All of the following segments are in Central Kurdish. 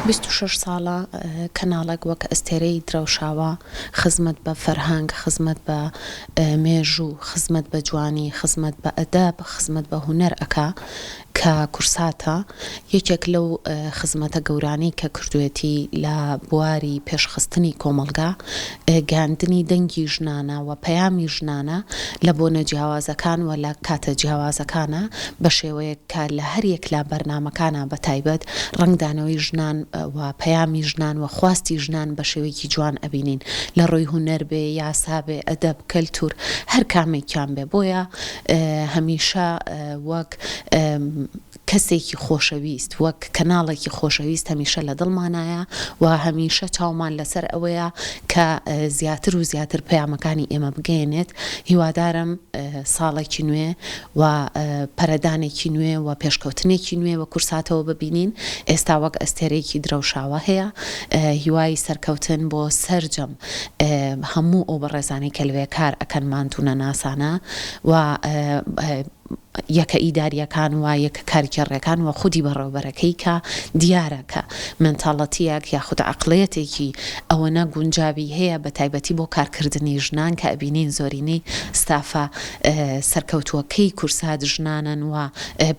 26 ساڵە کەناڵێک وەک ئەستێرەی درەوشاوە خزمەت بە فەرهەنگ، خزمەت بە مێژوو، خزمەت بە جوانی، خزمەت بە ئەدەب، خزمەت بە هونەر ئەکا کە کورساتە یەکێک لەو خزمەتە گەورانەی کە کردوێتی لە بواری پێشخستنی کۆمەلگا گەاندنی دەنگی ژنانە و پەیامی ژنانە لە بۆنە جیاوازەکان و لە کاتە جیاوازەکانە بە شێوەیە کە لە هەریەک لە بەرنامەکانە بە تایبەت ڕنگدانەوەی ژنان و پەیامی ژنان و خواستی ژنان بە شێوەیەکی جوان ئەبینین لە ڕۆی هونەر بێ، یاسا بێ، ئەدەب، کەلتور، هەر کامێکیان بێ. بۆیە هەمیشە وەک کەسێکی خۆشەویست، وەک کەناڵێکی خۆشەویست هەمیشە لە دڵمانایە و هەمیشە چاومان لەسەر ئەوەیە کە زیاتر و زیاتر پەیامەکانی ئێمە بگەێنێت. هیوادارم ساڵێکی نوێ و پەرەدانێکی نوێ و پێشکەوتنێکی نوێ وە کورساتەوە ببینین. ئێستا وەک ئەستێرەیەکی درەوشاوە هەیە، هیوای سەرکەوتن بۆ سەرجەم هەموو ئەو بەڕێزانەی کە لەوێ کار ئەکەن مانتونە ناسانە و یەکە ئیداریەکان و یەکە کاریکەڕەکان و خودی بەڕێوەبەرەکەی کە دیارە کە مەنتاڵەتیەک یاخود عەقڵیەتێکی ئەوەنە گونجاوی هەیە بە تایبەتی بۆ کارکردنی ژنان کە ئەبینین زۆرینەی ستافە سەرکەوتووەکەی کورسات ژنانن و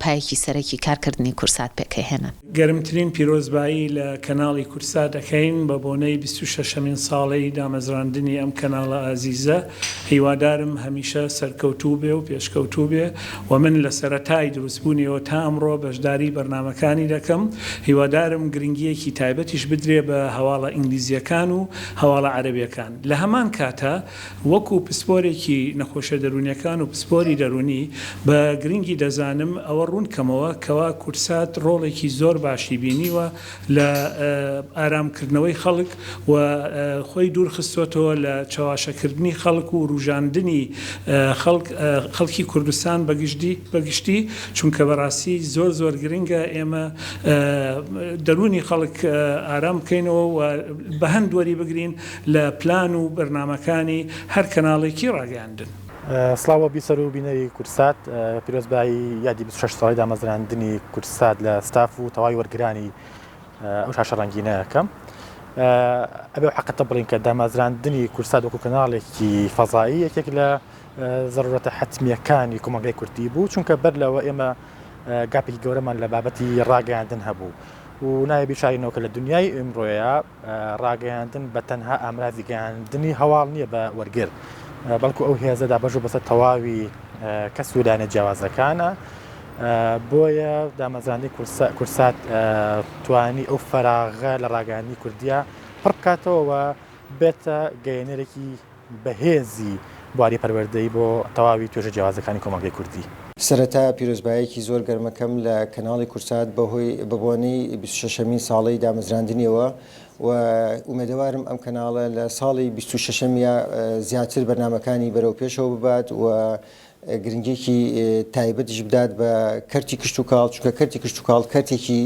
پایەکی سەرەکی کارکردنی کورسات پێکەهێنن. گەرمترین پیرۆزبایی لە کەناڵی کورسات دەکەین بە بۆنەی 26مین ساڵەی دامەزراندنی ئەم کەناڵە ئازیزە. هیوادارم هەمیشە سەرکەوتوو بێ و پێشکەوتوو بێ و من لە سەرەتای دروستبوونیەوە تا ئەمڕۆ بەشداری بەرنامەکانی دەکەم. هیوادارم گرنگیەکی تایبەتیش بدرێ بە هەواڵە ئینگلیزیەکان و هەواڵە عەرەبیەکان. لە هەمان کاتە وەکو پسپۆرێکی نەخۆشە دەرونیەکان و پسپۆری دەرونی بە گرنگی دەزانم ئەوە ڕوونکەمەوە کەوا کورسات ڕۆڵێکی زۆر باشی بینیوە لە ئارامکردنەوەی خەڵک و خۆی دوور خستوەتەوە لە چاواشەکردنی خەڵک و ڕوژاندنی خەڵکی کوردستان بەگشتی چونکە بەڕاستی زۆر گرنگە ئێمە دەرونی خەڵک ئارام بکەینەوە و بە هەندوەری بگرین لە پلان و بەرنامەکانی هەر کەناڵێکی ڕاگەاندن. سڵاوە بیسەر و بینەری کورسات، پیرۆزبایی یادی 26 ساڵی دامەزراندنی کورسات لە ستاف و تەواوی وەرگرانی ئەو شاشە ڕەنگینەکەم. ئەبێ حەقەتە بڵین کە دامەزراندنی کورسات وەکو کەناڵێکی فەزایی یەکێک لە ضرورەتە حتمیەکانی کۆمەلگای کوردی بوو، چونکە بەر لەوە ئێمە گاپێکی گەورەمان لە بابەتی ڕاگەیاندن هەبوو و نایە بیشارینەوە کە لە دنیای ئێمڕۆیە ڕاگەیاندن بە تەنها ئامرازی گەیاندنی هەواڵ نییە بە وەرگر، بەڵکو ئەو هێزەدا بەژوو بەسەر تەواوی کەس و لایەنە جیاوازەکانە. بۆیە دامەزراندنی کورسات توانی ئەو فەراغە لە ڕاگەیاندنی کوردیە پڕ بکاتەوە و بێتە گەیەنەرێکی بەهێزی بواری پەروەردەی بۆ تەواوی توێژە جیاوازەکانی کۆمەلگای کوردی. سەرەتا پیرۆزبایەکی زۆر گەرمەکەم لە کەناڵی کورسات بەهۆی بەبوونەی 26مین ساڵەی دامەزراندنیەوە و ئومێدەوارم ئەم کەناڵە لە ساڵی 26میە زیاتر بەرنامەکانی بەرەو پێشەوە ببات و گرنگێکی تایبەتیش بدات بە کەرتی کشت و کاڵ، چونکە کەرتی کشت و کاڵ کەرتێکی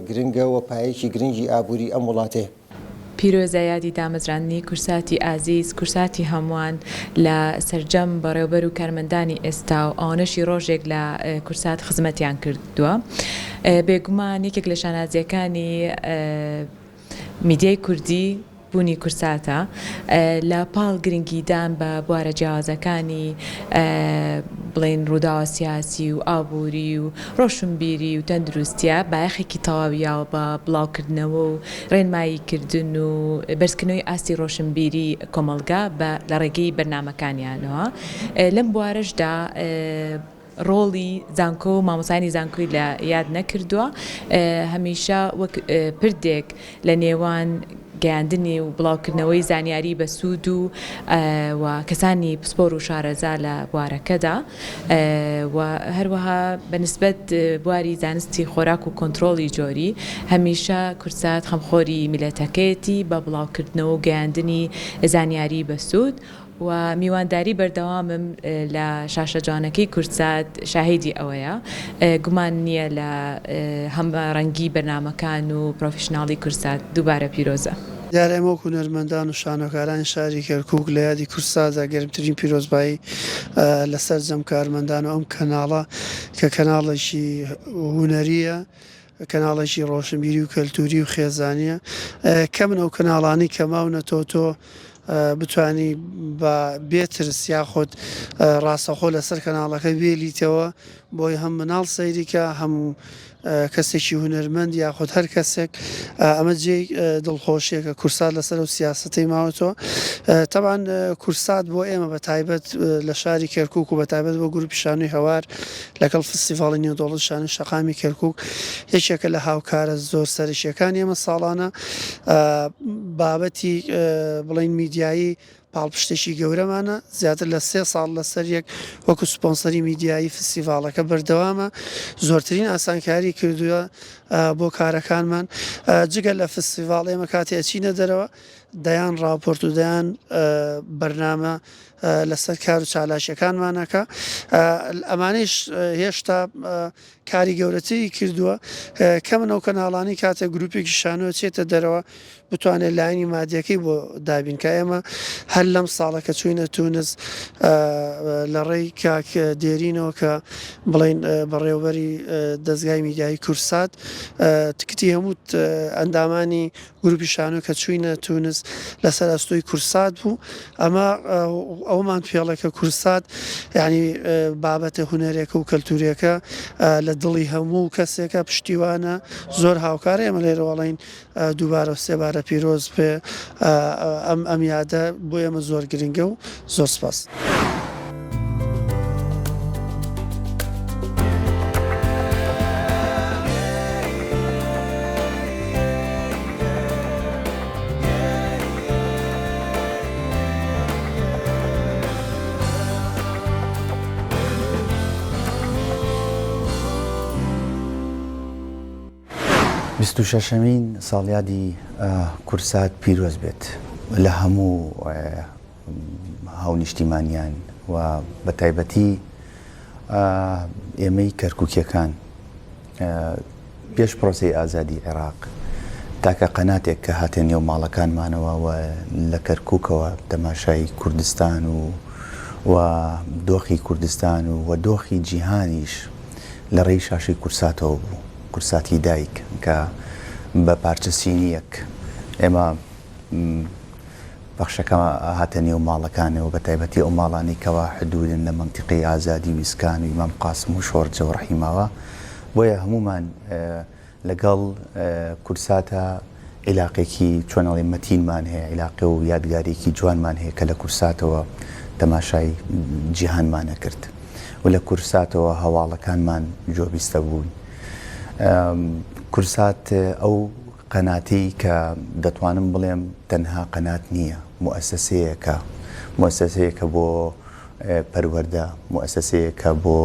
گرنگە و پایەکی گرنگی ئابووری ئەم وڵاتەیە. پیرۆزە یادی دامەزراندنی کورساتی ئازیز، کورساتی هەمووان لە سەرجەم بەڕێوەبەر و کارمەندانی ئێستا و ئاوانەشی ڕۆژێک لە کورسات خزمەتیان کردووە. بێگومان یەکێک لە شانازیەکانی میدیای کوردی بوونی کورساتە لە پاڵ گرنگیدان بە بوارە جیاوازەکانی بڵێن ڕووداوە سیاسی و ئابووری و ڕۆشنبیری و تەندروستیە بایەخێکی تەواویاوە بە بڵاوکردنەوە و ڕێنماییکردن و بەرزکردنەوەی ئاستی ڕۆشنبیری کۆمەلگا لە ڕێگەی بەرنامەکانیانەوە. لەم بوارەشدا ڕۆڵی زانکۆ و مامۆسانی زانکۆی لە یاد نەکردووە، هەمیشە وەک پردێک لە نێوان گەیاندنی و بڵاوکردنەوەی زانیاری بە سوود و کەسانی پسپۆر و شارەزا لە بوارەکەدا و هەروەها بەنسبەت بواری زانستی خۆراک و کۆنتترۆڵی جۆری هەمیشە کورسات خەمخۆری میلەتەکەیەتی بە بڵاوکردنەوە و گەیاندنی زانیاری بە سوود و میوانداری بەردەوامم لە شاشە جوانەکەی کورسات شاهیدی ئەوەیە. گومان نییە لە هەمڕەنگی بەرنامەکان و پرۆفشناڵی کورسات دووبارە پیرۆزە. دیارە ئێمە وەکو هونەرمەندان و شانۆکارانی شاری کەرکووک لە یادی کورساتدا گەرمترین پیرۆزبایی لەسەر جەم کارمەندان و ئەم کەناڵە کە کەناڵێکی هونەریە کەناڵێکی ڕۆشنبیری و کەلتوری و خێزانیە کە من ئەو کەناڵانی کە ماونەتەوە تۆ بتانی بە بێترس یاخۆت ڕاستەخۆ لەسەر کەناڵەکە بێلیتەوە بۆی هەم مناڵ سەیریکە هەموو کەسێکی هونەرمەند یاخۆت هەر کەسێک ئەمە جێ دڵخۆشیەکە کورسات لەسەر و سیاسەتی ماوەتەوە تەبان کورسات بۆ ئێمە بە تایبەت لە شاری کەرکووک و بە تایبەت بۆ گروپی شانووی هەوار لەگەڵ فستیڤاڵی نێودەوڵەت شانوی شەقامی کەرکووک یەکێکە لە هاوکارە زۆر سەرشیەکان ئێمە ساڵانە بابەتی بڵین میدیایی پاڵپشتێکی گەورەمانە زیاتر لە 3 ساڵ لەسەر یەک وەکو سپۆنسەری میدیایی فستیڤاڵەکە بەردەوامە زۆرترین ئاسانکاری کردووە بۆ کارەکانمان جگە لە فستیڤاڵ ئێمە کاتێ ئەچینە دەرەوە دەیان راپۆرت و دەیان بەرنامە لەسەر کار و چالاشیەکانمانەکە ئەمانەش هێشتا کاری گەورەتری کردووە کە من ئەو کەناڵانی کاتێک گروپێکی شانوە چێتە دەرەوە بتوانێت لاینی مادیەکەی بۆ دابینکە ئێمە هەر لەم ساڵەکە چوینە تونس لە ڕێی کاک دێرینەوە کە بڵین بەڕێوەبەری دەستگای میدیایی کورسات تکتی هەموو ئەندامانی گروپی شانوە کە چوینە تونس لەسەر ئەستۆی کورسات بوو ئەمە ئەومان پێڵێکە کورسات یعنی بابەتە هونەرێکە و کەلتوریەکە لە دڵی هەموو کەسێکە پشتیوانە زۆر هاوکارە ئێمە لێرەوەڵین دووبارە سێبارە پیرۆز پێ ئەم یادە بۆ ئێمە زۆر گرنگە و زۆر سپاس. بیست و شەشەمین ساڵیادی کورسات پیرۆز بێت لە هەموو هاونیشتیمانیان و بە تایبەتی ئێمەی کەرکووکیەکان پێش پرۆسەی ئازادی عێراق تاکە قەناتێک کە هاتێ نێو ماڵەکانمانەوە و لە کەرکووکەوە تەماشای کوردستان و دۆخی کوردستان و دۆخی جیهانیش لە ڕێی شاشی کورساتەوە بوو کورساتی دایک کە بە پارچەسینیەک ئێمە بەخشەکە هاتە نێو ماڵەکانەوە بە تایبەتی ئەو ماڵانی کەوا حدودن لە منتیقی ئازادی ویسکان و ئیمام قاسم و شۆرجە و ڕەحیماوە بۆیە هەمومان لەگەڵ کورساتە عیلاقێکی چۆنەڵێ مەتینمان هەیە عیلاقی و یادگارێکی جوانمان هەیە کە لە کورساتەوە تەماشای جیهانمانە کرد و لە کورساتەوە هەواڵەکانمان جۆبیستە بوون. کورسات ئەو قەناتی کە دەتوانم بڵێم تەنها قەنات نییە مؤسسەیەکە بۆ پەروەردە مؤسسەیەکە بۆ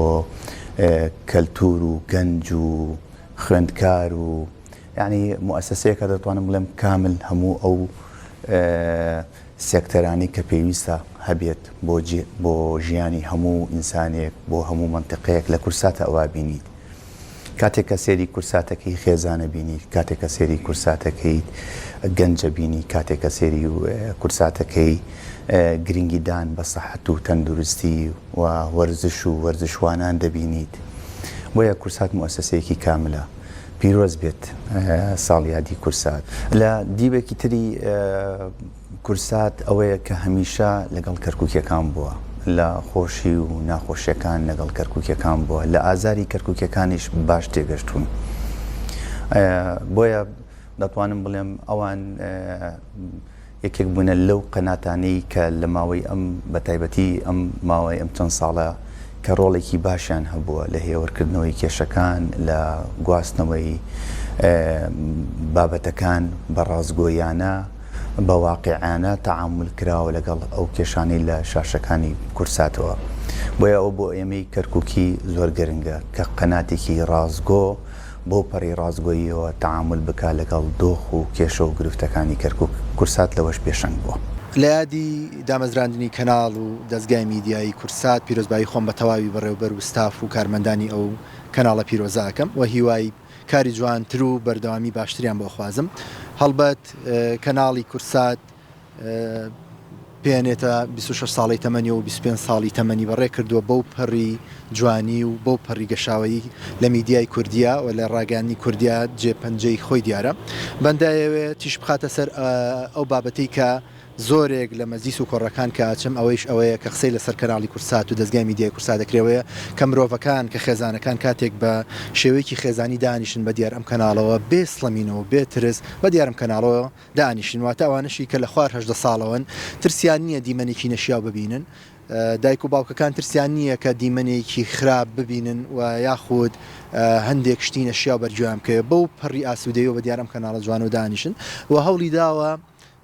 کەلتور و گەنج و خوێندکار و یعنی مؤسسەیەکە دەتوانم بڵێم کامل هەموو ئەو سێکتەرانی کە پێویستە هەبێت بۆ ژیانی هەموو ئینسانێک بۆ هەموو منتیقەیەک لە کورساتە ئەوە بینیت. کاتێککە سێری کورساتەکەی خێزانە بینیت کاتێککە سێری کورساتەکەی گەنجە بینی کاتێککە سێری کورساتەکەی گرنگیدان بە سەحەت و تەندروستی و وەرزش و وەرزشوانان دەبینیت بۆیە کورسات مؤسسەیەکی کاملە پیرۆز بێت ساڵیادی کورسات. لە دیبێکی تری کورسات ئەوەیە کە هەمیشە لەگەڵ کەرکووکیەکان بووە لە خۆشی و ناخۆشیەکان لەگەڵ کەرکووکیەکان بووە لە ئازاری کەرکووکیەکانیش باش تێگەشتون بۆیە دەتوانم بڵێم ئەوان یەکێک بوونە لەو قەناتانەی کە لە ماوەی ئەم بە تایبەتی ئەم ماوەی ئەم چەند ساڵە کە ڕۆڵێکی باشیان هەبووە لە هێوەرکردنەوەی کێشەکان لە گواستنەوەی بابەتەکان بە ڕازگۆیانە بە واقعانە تەعامل کراوە لەگەڵ ئەو کێشانەی لە شاشەکانی کورساتەوە بۆیە ئەو بۆ ئێمەی کەرکووکی زۆر گرنگە کە قەناتێکی ڕازگۆ بۆ پەڕی ڕازگۆییەوە تەعامل بکە لەگەڵ دۆخ و کێشە و گرفتەکانی کەرکووک کورسات لەوەش پێشەنگ بووە. لە یادی دامەزراندنی کەناڵ و دەستگای میدیایی کورسات پیرۆزبایی خۆم بە تەواوی بەڕێوەبەر و ستاف و کارمەندانی ئەو کەناڵە پیرۆزاکەم و هیوای کاری جوانتر و بەردەوامی باشتریان بۆ خوازم. هەڵبەت کەناڵی کورسات پێێنێتە 26 ساڵی تەمەنی و 25 ساڵی تەمەنی بەڕێ کردووە بەو پەڕی جوانی و بۆ پەڕی گەشاوی لە میدیای کوردیا و لە ڕاگەانی کوردیا جێپەنجەی خۆی دیارە بەندایەوێت تیش بخاتە سەر ئەو بابەتی کە زۆرێک لە مەزیس و کۆڕەکان کە ئاچم ئەوەیش ئەوەیە کە قسەی لەسەر کەناڵی کورسات و دەستگای میدیای کورسات دەکرێوەیە کە مرۆڤەکان کە خێزانەکان کاتێک بە شێوەیەکی خێزانی دانیشن بە دیار ئەم کەناڵەوە بێ سڵەمینەوە بێ ترس بە دیارم کەناڵەوە دانیشن واتە ئەوانشی کە لە خوار 18 ساڵەوەن ترسیان نییە دیمەنێکی نەشیاو ببینن دایک و باوکەکان ترسیان نییە کە دیمەنێکی خراپ ببینن و یاخود هەندێک شتی نەشیاو بەرجام کە بەو پەڕی ئاسوودەیەوە بە دیارم کەناڵە جوان و دانیشن و هەوڵی داوە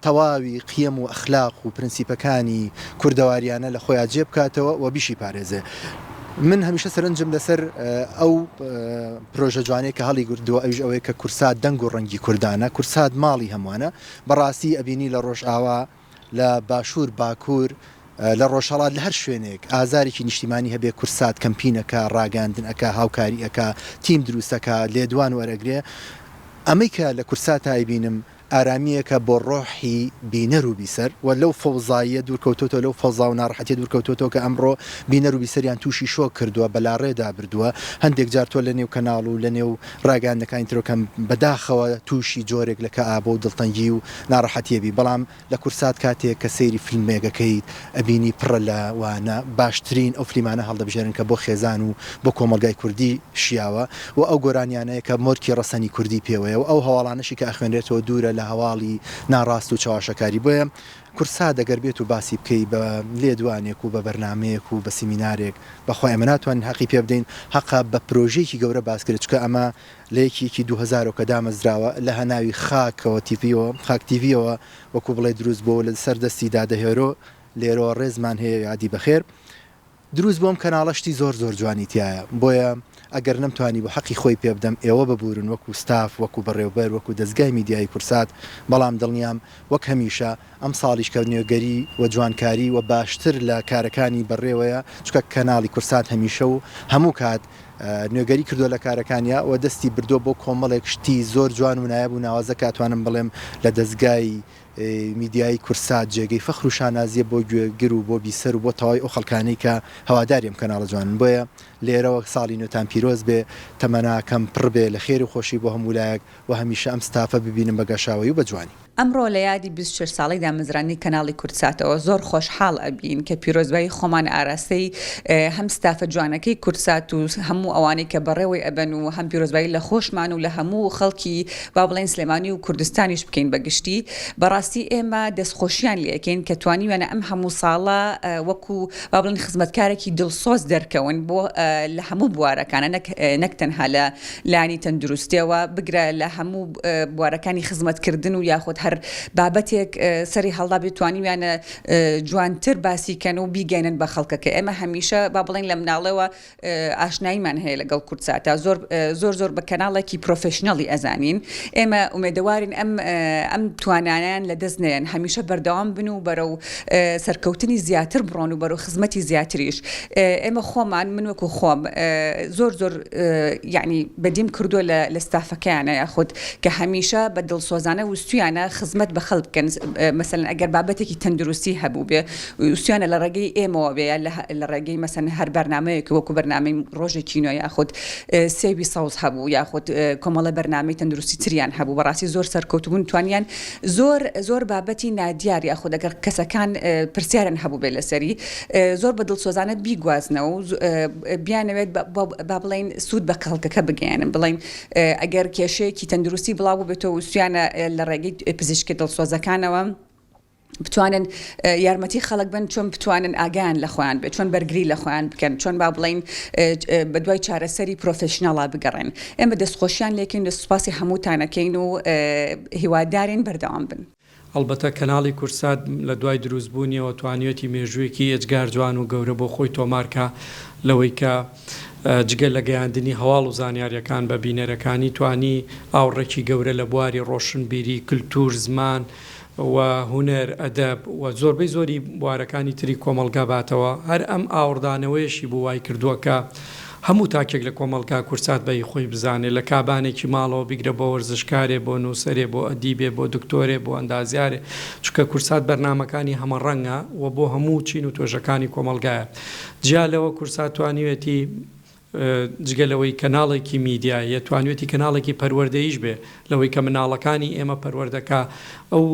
تەواوی قیم و ئەخلاق و پرینسیپەکانی کوردەواریانە لە خۆیان جێ بکاتەوە و بیشی پارێزێ من هەمیشە سەرنجم لەسەر ئەو پرۆژە جوانەیە کە هەڵی گردووە ئەوش ئەوەیە کە کورسات دەنگ و ڕەنگی کوردانە کورسات ماڵی هەمووانە بەڕاستی ئەبینی لە ڕۆژئاوا لە باشوور باکوور لە ڕۆژهەڵات لە هەر شوێنێک ئازارێکی نیشتیمانی هەبێ کورسات کەمپینەکە ڕاگەاندن ئەکا هاوکاری ئەکا تیم دروستەکە لێدوان وەرەگرێ ئەمەی کە لە کورسات هایبینم ئارامیەکە بۆ ڕۆحی بینەر و بیسەر و لەو فەوزاییە دوورکەوتۆتە لەو فەوزا و ناڕەحەتیە دوورکەوتۆتەوە کە ئەمڕۆ بینەر و بیسەریان تووشی شۆ کردووە بەلاڕێدا بردووە هەندێک جار تۆ لە نێو کەناڵ و لە نێو ڕاگەاندنەکانی ترۆکەم بەداخەوە تووشی جۆرێک لە کە ئابۆ و دڵتەنگی و ناڕەحەتیەبی بەڵام لە کورسات کاتێک کە سەیری فیلمێگەکەیت ئەبینی پڕە لە وانە باشترین ئەو فلیمانە هەڵدەبژێرن کە بۆ خێزان و بۆ کۆمەلگای کوردی شیاوە و ئەو گۆرانیانەیە کە مۆرکی ڕەسەنی کوردی پێوەیە و ئەو هەواڵانەشی کە ئەخوێنرێتەوە دوورە لە هەواڵی ناڕاست و چاواشەکاری بۆیە کورسات دەگەر بێت و باسی بکەی بە لێدوانێک و بە بەرنمەیەک و بە سیمینارێک بەخوای ئەمە ناتوانین حەقی پێ بدەین حەقا بە پرۆژەیەکی گەورە باس کرد چکە ئەمە لە یەکێکی 2000 کە دامەزراوە لە هەناوی خاکەوە تیڤیەوە خاک تیڤیەوە وەکو بڵێ دروست بۆ لە سەردەستی دادەهێرۆ لێرەوە ڕێزمان هەیە یادی بەخێر دروست بۆم کەناڵەشتی زۆر جوانی تایە بۆیە ئەگەر نەمتوانی بە حەقی خۆی پێ بدەم ئێوە ببورن وەکو ستاف وەکو بەڕێوبەر وەکو دەستگای میدیای کورسات بەڵام دڵنیام وەک هەمیشە ئەم ساڵیش کە نوێگەری و جوانکاری و باشتر لە کارەکانی بەڕێوەیە چکە کەناڵی کورسات هەمیشە و هەموو کات نوێگەری کردو لە کارەکانیا و دەستی بردۆ بۆ کۆمەڵێک شتی زۆر جوان و نایب و ناوازە کاتوانم بڵێم لە دەستگای میدیای کورسات جێگەی فەخر و شانازیە بۆ گوێگر و بۆ بیسەر و بۆ تەواوی ئەو خەڵکانەی کە هەواداریم کەناڵە جوانن بۆیە لێرەوە ساڵی نوێتان پیرۆز بێ تەمەناکەم پڕ بێ لە خێر و خۆشی بۆ هەمولایەک و هەمیشە ئەم ستافە ببینم بە گەشاوی و بە جوانی ئەمڕۆ لە یادی 26 ساڵی دامەزرانی کەناڵی کورساتەوە زۆر خۆشحاڵ ئەبین کە پیرۆزبایی خۆمان ئاراستەی هەم ستافە جوانەکەی کورسات و هەموو ئەوانەی کە بەڕێوەی ئەبەن و هەم پیرۆزبایی لە خۆشمان و لە هەموو خەڵکی با بڵێن سلێمانی و کوردستانیش بکەین بەگشتی بەڕاستی ئێمە دەستخۆشیان لێکەین کە توانیوێنە ئەم هەموو ساڵە وەکو با بڵێن خزمەتکارێکی دڵسۆز دەرکەون بۆ لە هەموو بوارەکانە نەک تەنها لە لانی تەندروستیەوە بگرە لە هەموو بوارەکانی خزمەتکردن و یاخود هەر بابەتێک سەری هەڵدا بتوانیویانە جوانتر باسیکەن و بیگەێنن بە خەڵکەکە ئێمە هەمیشە با بڵێن لە مناڵەوە ئاشناییمان هەیە لەگەڵ کورساتە زۆر بە کەناڵێکی پرۆفشنەڵی ئەزانین ئێمە ئومێدەوارین ئەم توانانیان لە دەست نێن هەمیشە بەردەوام بن و بەرەو سەرکەوتنی زیاتر بڕۆن و بەرەو خزمەتی زیاتریش ئێمە خۆمان من وەکو خۆم زۆر یعنی بەدیم کردووە لە ستافەکەیانە یاخود کە هەمیشە بە دڵسۆزانە وستویانە خزمەت بە خەڵک بکەن مەسەلەن ئەگەر بابەتێکی تەندروستی هەبوو بێ وستویانە لە ڕێگەی ئێمەوە بێ لە ڕێگەی مەسەن هەر بەرنامەیەک وەکو بەرنامەی ڕۆژێکی نوێ یاخود سێوی سەوز هەبوو یاخود کۆمەڵە بەرنامەی تەندروستی تریان هەبوو بەڕاستی زۆر سەرکەوتبوون توانیان زۆر بابەتی نادیار یاخود ئەگەر کەسەکان پرسیارن هەبوو بێ لەسەری زۆر بە دڵسۆزانە بیگوازنەوە بیانەوێت با بڵێن سوود بە خەڵکەکە بگەیانن بڵێن ئەگەر کێشەیەکی تەندروستی بڵاو بێتەوە وستویانە لە ڕێگەی پزیشکی دڵسۆزەکانەوە بتوانن یارمەتی خەڵک بن چۆن بتوانن ئاگیان لە خۆیان بێت چۆن بەرگری لە خۆیان بکەن چۆن با بڵێن بە دوای چارەسەری پرۆفشنەڵا بگەڕێن ئێمە دەستخۆشیان لێکین دە سوپاسی هەمووتانەکەین و هیوادارین بەردەوام بن ئەلبەتە کەناڵی کورسات لە دوای دروستبوونیەوە توانیەتی مێژوویەکی ئێجگار جوان و گەورە بۆ خۆی تۆمارکە لەوەی کە جگەل لە گەیاندنی هەواڵ و زانیاریەکان بە بینەرەکانی توانی ئاوڕێکی گەورە لە بواری ڕۆشنبیری کللتور زمان و هونەر ئەدەب و زۆربەی زۆری بوارەکانی تری کۆمەڵگا باتەوە هەر ئەم ئاوردانەوەیشی بۆ وای کردووە کە هەموو تاکێک لە کۆمەڵگا کورسات بە خۆی بزانێت لە کابانێکی ماڵەوە بیگرە بۆ وەرزشکارێ بۆ نووسەرێ بۆ ئەدیبێ بۆ دکتۆرێ بۆ ئەندازیارێ چونکە کورسات بەرنامەکانی هەمە ڕەنگە و بۆ هەموو چین و تۆژەکانی کۆمەلگایە جیا لەوە کورسات توانیوێتی جگەلەوەی کەناڵێکی میدیایە توانوێتی کەناڵێکی پەروەردەیش بێ لەوەی کە مناڵەکانی ئێمە پەروەردەکە ئەو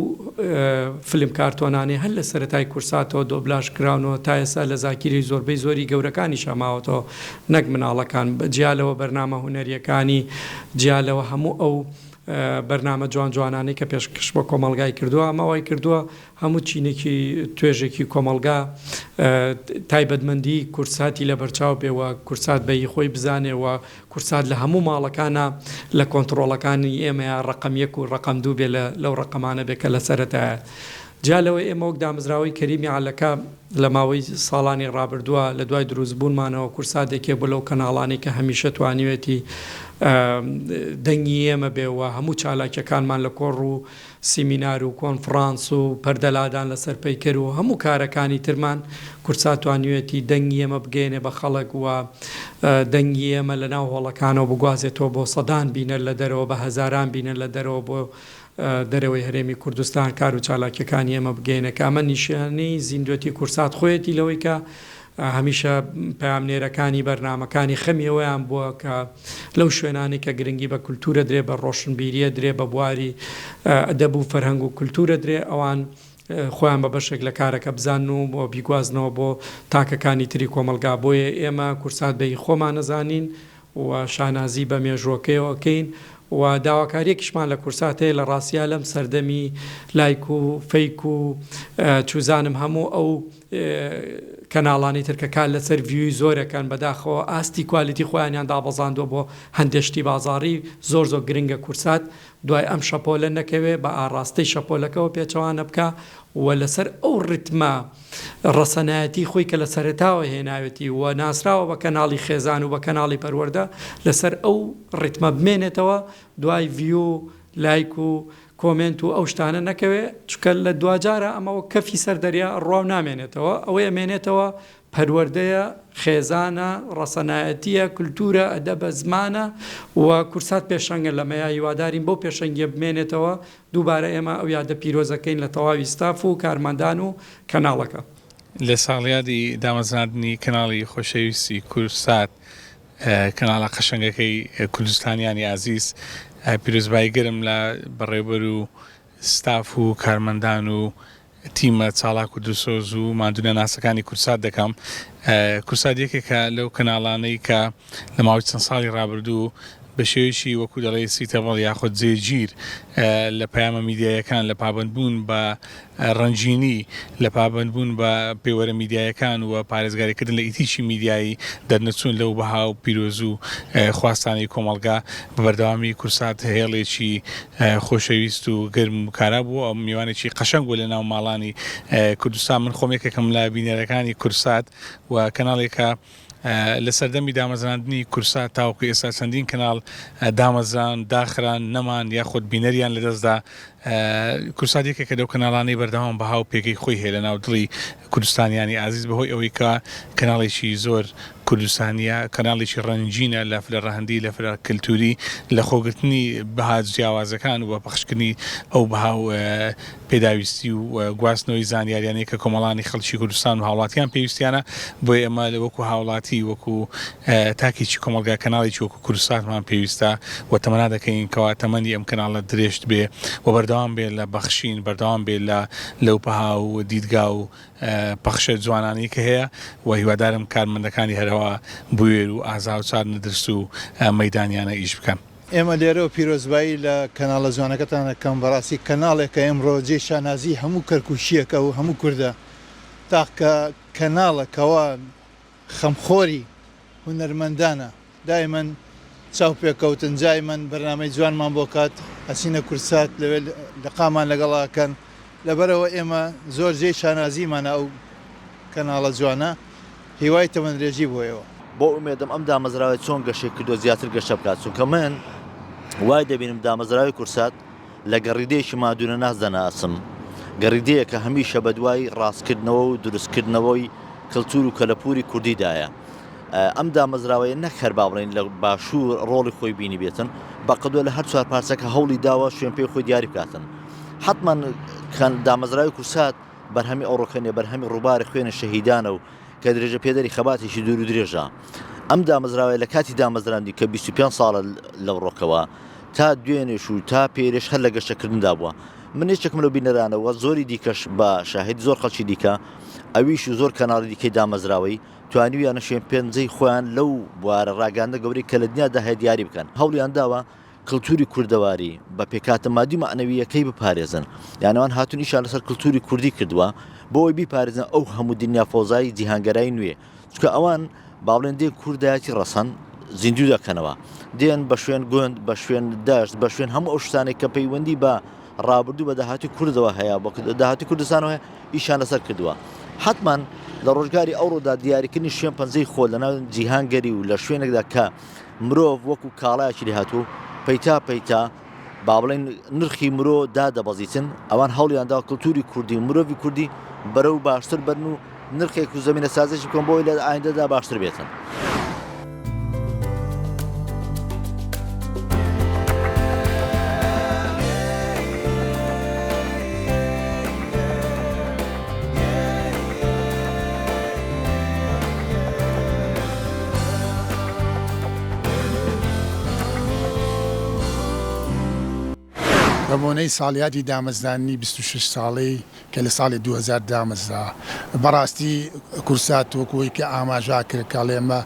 فلم کارتۆنانێ هەر لە سەرەتای کورساتەوە دۆبلاژ کراونەوە تا ئێستا لە زاکیری زۆربەی زۆری گەورەکانی شەماوەتەوە نەک مناڵەکان جیالەوە بەرنامە هونەریەکانی جیالەوە هەموو ئەو بەرنامە جوان جوانانەی کە پێشکەش بۆ کۆمەلگای کردووە ئەمەوای کردووە هەموو چینێکی توێژێکی کۆمەلگا تایبەتمەندی کورساتی لە بەرچاو بێەوە کورسات بەی خۆی بزانێەوە کورسات لە هەموو ماڵەکانە لە کۆنتترۆلەکانی ئێمە ڕقم 1 و ڕقم 2 بێ لەو ڕقمانە بێکە لە سەرەتایە جالەوەی ئێمە وەک دامەزراوەی کەریمی عەلەکە لە ماوەی ساڵانی ڕابردووە لە دوای دروستبوونمانەوە کورساتێکێ بۆ لەو کەناڵانی کە هەمیشە توانیوێتی دەنگی ئێمە بێەوە هەموو چالاکیەکانمان لە کۆڕ و سیمینار و کۆنفرانس و پەردەلادان لەسەر پەیکەر و هەموو کارەکانی ترمان کورسات توانیوێتی دەنگی ئێمە بگەێنێ بە خەڵک وە دەنگی ئێمە لە ناو هۆڵەکانەوە بگوازێتەوە بۆ سەدان بینەر لە دەرەوە بە هەزاران بینەر لە دەرەوە بۆ دەرەوەی هەرێمی کوردستان کار و چالاکیەکانی ئێمە بگەینەکە ئەمە نیشانەی زیندوەتی کورسات خۆیەتی لەوەی کە هەمیشە پامنێرەکانی بەرنامەکانی خەمیەوەیان بووە کە لەو شوێنانی کە گرنگی بە کولتورە درێ بە ڕۆشنبیریە درێ بە بواری ئەدەب و فەرهەنگ و کولتورە درێ ئەوان خۆیان بە بەشێک لە کارەکە بزان و بۆ بیگوازنەوە بۆ تاکەکانی تری کۆمەلگا بۆیە ئێمە کورسات بەی خۆمان نەزانین و شانازی بە مێژوەکەیەوەکەین و داواکاریەکیشمان لە کورسات هەیە لە ڕاستیا لەم سەردەمی لایک و فەیک و چوزانم هەموو ئەو کەناڵانی ترکەکان لەسەر ڤیوی زۆرەکان بەداخەوە ئاستی کوالیتی خۆیانیان دابەزاندووە بۆ هەندێشتی بازاڕی زۆر گرنگە کورسات دوای ئەم شەپۆلە نەکەوێ بە ئاڕاستەی شەپۆلەکەەوە پێچەوانە بکە و لەسەر ئەو ڕتمە ڕەسەنایەتی خۆی کە لە سەرەتاوە هێناوێتی و ناسراوە بە کەناڵی خێزان و بە کەناڵی پەروەردە لەسەر ئەو ڕتمە بمێنێتەوە دوای ڤیو لایک و کۆمنت و ئەو شتانە نەکەوێ چکە لە دوجارە ئەمەوە کەفی سەر دەریا ڕاو نامێنێتەوە ئەوەی ئەمێنێتەوە پەروەردەیە خێزانە ڕەسەنایەتیە کولتورە ئەدەبە زمانە و کورسات پێشەنگە لە مەیە هیوادارین بەو پێشەنگیە بمێنێتەوە دووبارە ئێمە ئەو یادە پیرۆزەکەین لە تەواوی ستاف و کارمەندان و کەناڵەکە لە ساڵیادی دامەزراندنی کەناڵی خۆشەویستی کورسات کەناڵە قەشەنگەکەی کوردستانیانی عزیز پیرۆزبایی گەرم لە بەڕێوەبەر و ستاف و کارمەندان و تیمە چالاک و دووسۆز و ماندونە ناسەکانی کورسات دەکەم کورسات یەکێکە لەو کەناڵانەی کە لە ماوەی چەند ساڵی ڕابردوو بە شێوەیەکی وەکو دەڵێ سیتەبڵ یاخۆ جێگیر لە پەیامە میدیایەکان لە پابندبوون بە ڕەنجینی لە پابندبوون بە پێوەرە میدیایەکان و پارێزگاریکردن لە ئیتیشی میدیایی دەرنەچوون لەو بەها و پیرۆز و خواستانی کۆمەلگا بە بەردەوامی کورسات هێڵێکی خۆشەویست و گەرم و کارا بوو ئەو میوانێکی قەشەنگ بوو لە ناو ماڵانی کوردستان من خۆمێکێکم لە بینەرەکانی کورسات و کەناڵێکە لە سەردەمی دامەزراندنی کورسات تاوەکو ئێستا چەندین کەناڵ دامەزران داخران نەمان یاخود بینەریان لەدەستدا کورسات یەکێکە لەو کەناڵانەی بەردەوام بەها و پێگەی خۆی هەیە لە ناو دڵی کوردستانیانی عزیز بەهۆی ئەوەی کە کەناڵێکی زۆر کوردستانیە کەناڵێکی ڕەنجینە لە فلە ڕەهەندی لە فلە کللتوری لە خۆگرتنی بەها جیاوازەکان و بەپەخشکردنی ئەو بەها و پێداویستی و گواستنەوەی زانیاریانەی کە کۆمەڵانی خەڵکی کوردستان و هاوڵاتیان پێویستیانە بۆ ئێمە لە وەکو هاوڵاتی وەکو تاکێکی کۆمەلگا کەناڵێکی وەکو کوردستانمان پێویستە و تەمەنا دەکەین کەوا تەمەنی ئەم کەناڵە درێژت بێ و بەردەوام بێ لە بەخشین بەردەوام بێ لەو پەها و دیدگا و پەخشە جوانانی کە هەیە و هیوادارم کارمەندەکانی هەرەوە بوێر و ئازا و چار نەدرس و مەیدانیانە ئیش بکەن. ئێمە لێرە و پیرۆزبایی لە کەناڵە جوانەکەتان دەکەم بەڕاستی کەناڵێکە ئەمڕۆ جێی شانازی هەموو کەرکوشیەکە و هەموو کووردە تاکە کەناڵەکەوە خەمخۆری هونەرمەندانە دایمەن چاو پێکەوتن جای من بەرنامەی جوانمان بۆ کات ئەچینە کورسات لەوێ لەقامان لەگەڵاکەن لەبەرەوە ئێمە زۆر جێی شانازیمانە ئەو کەناڵە جوانە هیوای تەمەندرێژی بۆیەوە بۆ ئومێدەم ئەم دامەزراوی چۆن گەشێک کردو زیاتر گەشە بکات چونکە من وای دەبینم دامەزراوی کورسات لە گەڕیدەیەکی مادوونە ناز دەناسم گەڕیدەیە کە هەمیشە بە دوای ڕاستکردنەوە و دروستکردنەوەی کەلتور و کەلەپوری کوردیدایە ئەم دامەزراوەیە نەکەر با بڵێن لە باشوور ڕۆڵی خۆی بینی بێتن بەقەدوە لە هەر چوار پارچەکە هەوڵی داوە شوێن پێی خۆی دیاری بکاتن حتمما دامەزراوی کورسات بەرهەمی ئەوڕۆکەنێ بەرهەمی ڕووباری خوێنە شەهیدانە و کە درێژە پێدەری خەباتێکی دوور و درێژە ئەم دامەزراوەیە لە کاتی دامەزراندی کە 25 ساڵە لەو ڕۆکەوە تا دوێنێش و تا پێرێش هەر لە گەشتەکردندا بووە من هیچێکم لەو بینەرانەوە زۆری دیکەش بە شاهد زۆر خەڵکی دیکە ئەویش و زۆر کەناڵی دیکەی دامەزراوەی توانیویانە شوێن پێنجەی خۆیان لەو بوارە ڕاگەاندە گەورەی کە لە دنیادا هەیە دیاری بکەن هەوڵیان داوە کللتوری کوردەواری بە پێکاتە مادی معنەویەکەی بپارێزن یانەوان هاتون ئیشان لەسەر کللتوری کوردی کردووە بۆەوەی بیپارێزن ئەو هەموو دنیا فۆزایی جیهانگەرای نوێ چکە ئەوان باڵێن دێن کوردایەتی ڕەسەن زیندوو دەکەنەوە دێن بە شوێن گوند بە شوێن دەشت بە شوێن هەموو ئەو شتانێک کە پەیوەندی بە ڕابردوو بە داهاتی کوردەوە هەیە بۆ داهاتی کوردستانەوە ئیشان لەسەر کردووە حتمما لە ڕۆژگاری ئەوڕۆدا دیاریکردنی شوێن پەنجەی خۆ لەناو جیهانگەری و لە شوێنێکدا کە مرۆڤ وەکو کاڵایەکی لێهاتوو پەیتا با بڵێن نرخی مرۆ دادەبەزیتن ئەوان هەوڵیاندا کللتوری کوردی مرۆڤی کوردی بەرەو باشتر بن و نرخێک و زەمینە سازێکی بکەن بۆی لە ئایندەدا باشتر بێتن. بە بۆنەی ساڵیاتی دامەزرانی 26 ساڵی کە لە ساڵی 2000 دامەزرا بەڕاستی کورسات وەکوی کە ئاماژا کرد کاڵێمە